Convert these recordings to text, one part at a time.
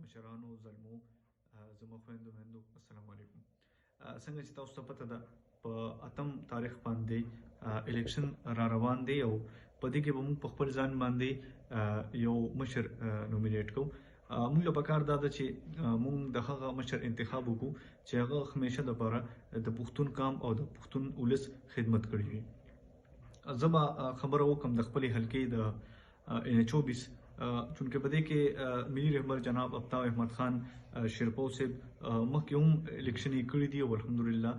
مشرانو زلمو زما خويندو مندو السلام علیکم. څنګه چې تاسو ته پته ده په 8 تاریخ باندې الیکشن را روان دی او په دې کې به موږ په خپل ځان باندې یو مشر نومینیټ کوو. موږ له پکار دا ده چې موږ د هغه مشر انتخاب وکړو چې هغه همیشه دپاره د پښتون قام او د پښتون ولس خدمت کړی وي. زه به خبره وکړم د خپلې حلقې د N24 چونکې په دې کې ملي رهبر جناب افتاب احمد خان شیرپو صاحب مخکې هم الیکشن یې کړي دي او الحمدلله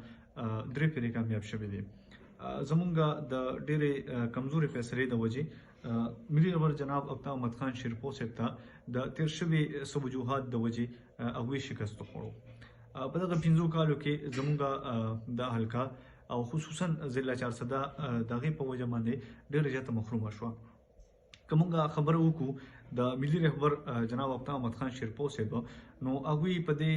3 پیرې کامیاب شوی دی. زمونږ د ډېرې کمزورې فیصلې د وجې ملي رهبر جناب افتاب احمد خان شیرپو صاحب ته د تیر شوي څه وجوهات د وجې هغوی شکست وخوړو. په دغه 5 کالو کې زمونږ د حلقه او خصوصا ضلع چارسده د هغې په وجه باندې ډېره زیاته محرومه شوه. که موږ خبره وکړو د ملي رهبر جناب افتاب احمد خان شیرپو صاحب نو هغوی په دې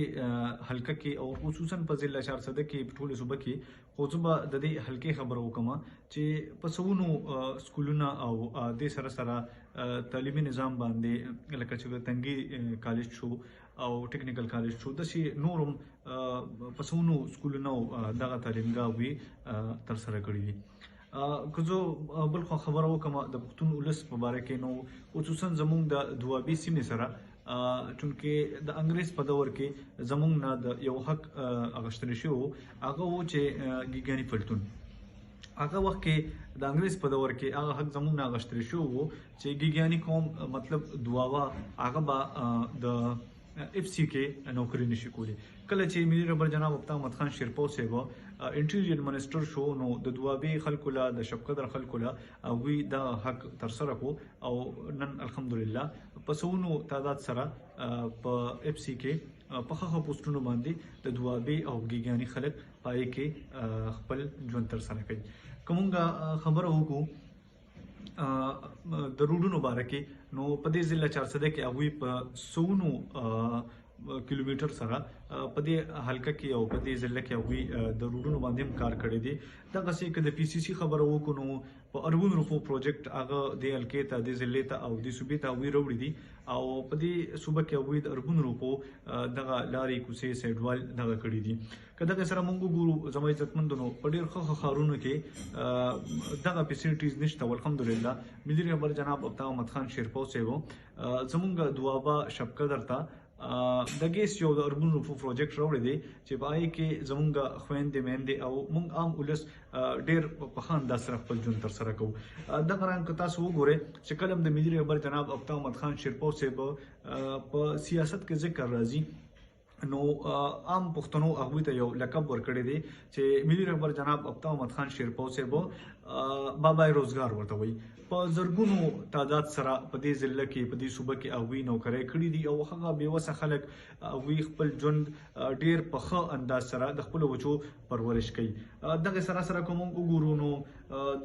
حلقه کې او خصوصا په ضلع چارسده کې په ټوله صوبه کې خو زه به د دې حلقې خبره وکړم چې په سونو سکولونه او دې سره سره تعلیمي نظام باندې لکه چې تنګي کالج شو او ټیکنیکل کالج شو داسې نور هم په سونو سکولونه او دغه تعلیمګاهوي ترسره کړي دي. که زه بل خوا خبره وکړم د پښتون ولس په باره کې نو خصوصا زموږ د دوابي سیمې سره چونکې د انګریز په دور کې زموږ نه د یو حق اخیستل شوی و هغه و چې ګیګاني پلتون. هغه وخت کې د انګریز په دور کې هغه حق زموږ نه اخیستل شوی و چې ګیګاني قوم مطلب دواوا هغه به د FC کې نوکري نشي کولی. کله چې ملي رهبر جناب افتاب احمد خان شیرپو صاحب انټیریئر منسټر شو نو د دوابي خلکو له د شپقدر خلکو له هغوی دا حق ترسره کو او نن الحمدلله په سونو تعداد سره په FC کې په هغه پوسټونو باندې د دوابي او ګیګاني خلک پای کې خپل ژوند ترسره کوي. که موږ خبره وکړو د روډونو باره کې نو په دې ضلع چارسده کې هغوی په سونو کیلومتر سره په دې حلقه کې او په دې ضلع کې هغوی د روډونو باندې هم کار کړی دی. دغسې که د PCC خبره وکړو نو په اربون روپو پروجیکټ هغه دې حلقې ته دې ضلع ته او دې صوبې ته هغوی راوړي دي او په دې صوبه کې هغوی د اربون روپو دغه لارې کوڅې سایډوال دغه کړي دي. که دغه سره موږ وګورو زما عزتمندونو په ډېر ښه ښارونو کې دغه فیسیلیټیز نشته. الحمدلله ملي رهبر جناب افتاب احمد خان شیرپو صاحب زموږ دوابه شپقدر ته د ګیس یو د اربون روپو پروجیکټ راوړی دی چې په هغې کې زموږ خویندې میندې او موږ عام ولس ډېر په ښه انداز سره خپل ژوند ترسره کوو. دغه رنګ که تاسو وګورئ چې کله هم د ملي رهبر جناب افتاب احمد خان شیرپو صاحب په سیاست کې ذکر راځي نو عام پښتنو هغوی ته یو لقب ورکړی دی چې ملي رهبر جناب افتاب احمد خان شیرپو صاحب بابای روزګار ورته وایي. په زرګونو تعداد سره په دې ضلع کې په دې صوبه کې هغوی نوکرۍ کړي دي او هغه بېوسه خلک هغوی خپل ژوند ډېر په ښه انداز سره د خپلو بچو پرورش کوي. دغه سره سره که موږ وګورو نو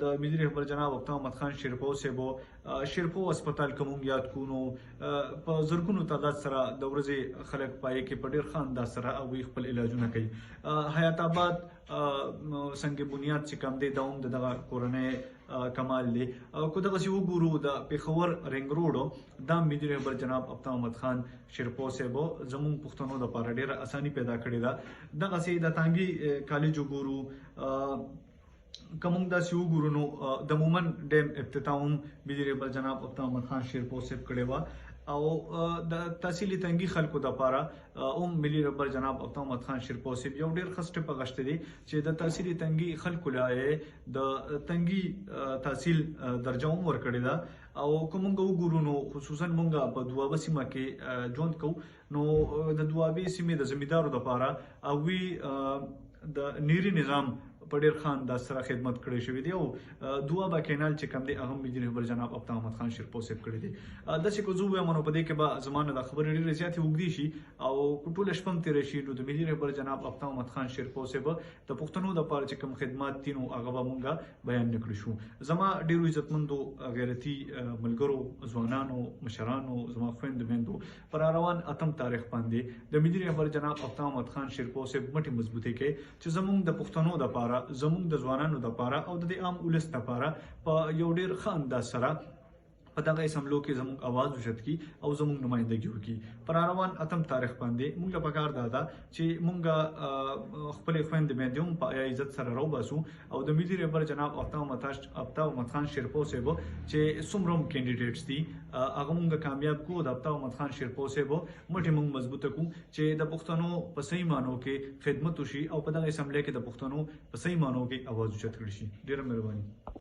د ملي رهبر جناب افتاب احمد خان شیرپو صاحب شیرپو هسپتال که موږ یاد کړو نو په زرګونو تعداد سره د ورځې خلک پای کې په ډېر ښه انداز سره هغوی خپل علاجونه کوي. حیات آباد سنگ بنیاد چې کوم دی دا هم دغه کورنۍ کمال دی. که دغسې وګورو د پېښور رنګ روډ دا ملي رهبر جناب افتاب احمد خان شیرپو صاحب زموږ پښتنو دپاره ډېره اساني پیدا کړې ده. دغسې د تانګي کالج وګورو که موږ داسې وګورو نو د مومن ډیم افتتاح هم ملي رهبر جناب افتاب احمد خان شیرپو صاحب کړې وه او د تحصیلي تنګي خلکو دپاره هم ملي رهبر جناب افتاب احمد خان شیرپو صاحب یو ډېر ښه سټپ اخیستی دی چې د تحصیلي تنګي خلکو له د تنګي تحصیل درجه هم ورکړې ده. او که موږ وګورو نو خصوصا موږ په دوابه سیمه کې ژوند کوو نو د دوابې سیمې د زمیندارو دپاره هغوی د نیري نظام په ډېر ښه انداز سره خدمت کړی شوی دی او دوابه کینال چې کوم دی هغه ملي رهبر جناب افتاب احمد خان شیرپو صاحب کړی دی. داسې که زه ووایم نو په دې کې به زما نه دا خبرې ډېرې زیاتې اوږدې شي او ټوله شپه هم تېره شي نو د ملي رهبر جناب افتاب احمد خان شیرپو صاحب د پښتنو دپاره چې کوم خدمات دي نو هغه به موږ بیان نه کړی شو. زما ډېرو عزتمندو غیرتي ملګرو ځوانانو مشرانو زما خویندو میندو په راروان 8 تاریخ باندې د ملي رهبر جناب افتاب احمد خان شیرپو صاحب مټې مضبوطې کړئ چې زموږ د پښتنو دپاره زموږ د ځوانانو دپاره او د عام ولس دپاره په یو ډېر ښه انداز سره په دغه اسمبلو کې زموږ आवाज اوچت کی او زموږ نمائندګي وکړي. پر روان اتم تاریخ باندې موږ په کار دادا چې موږ خپل خويند میندوم په عزت سره راوباسو او د ملي ریبر جناب افتاب احمد خان شیرپو صاحب چې څومره کینډیډیټس دي هغه موږ کامیاب کو. د افتاب احمد خان شیرپو صاحب مټي موږ مضبوطه کو چې د پښتنو په صحیح مانو کې خدمت وشي او په دغه اسمبلی کې د پښتنو په صحیح مانو کې आवाज اوچت کړي شي. ډیره مهرباني.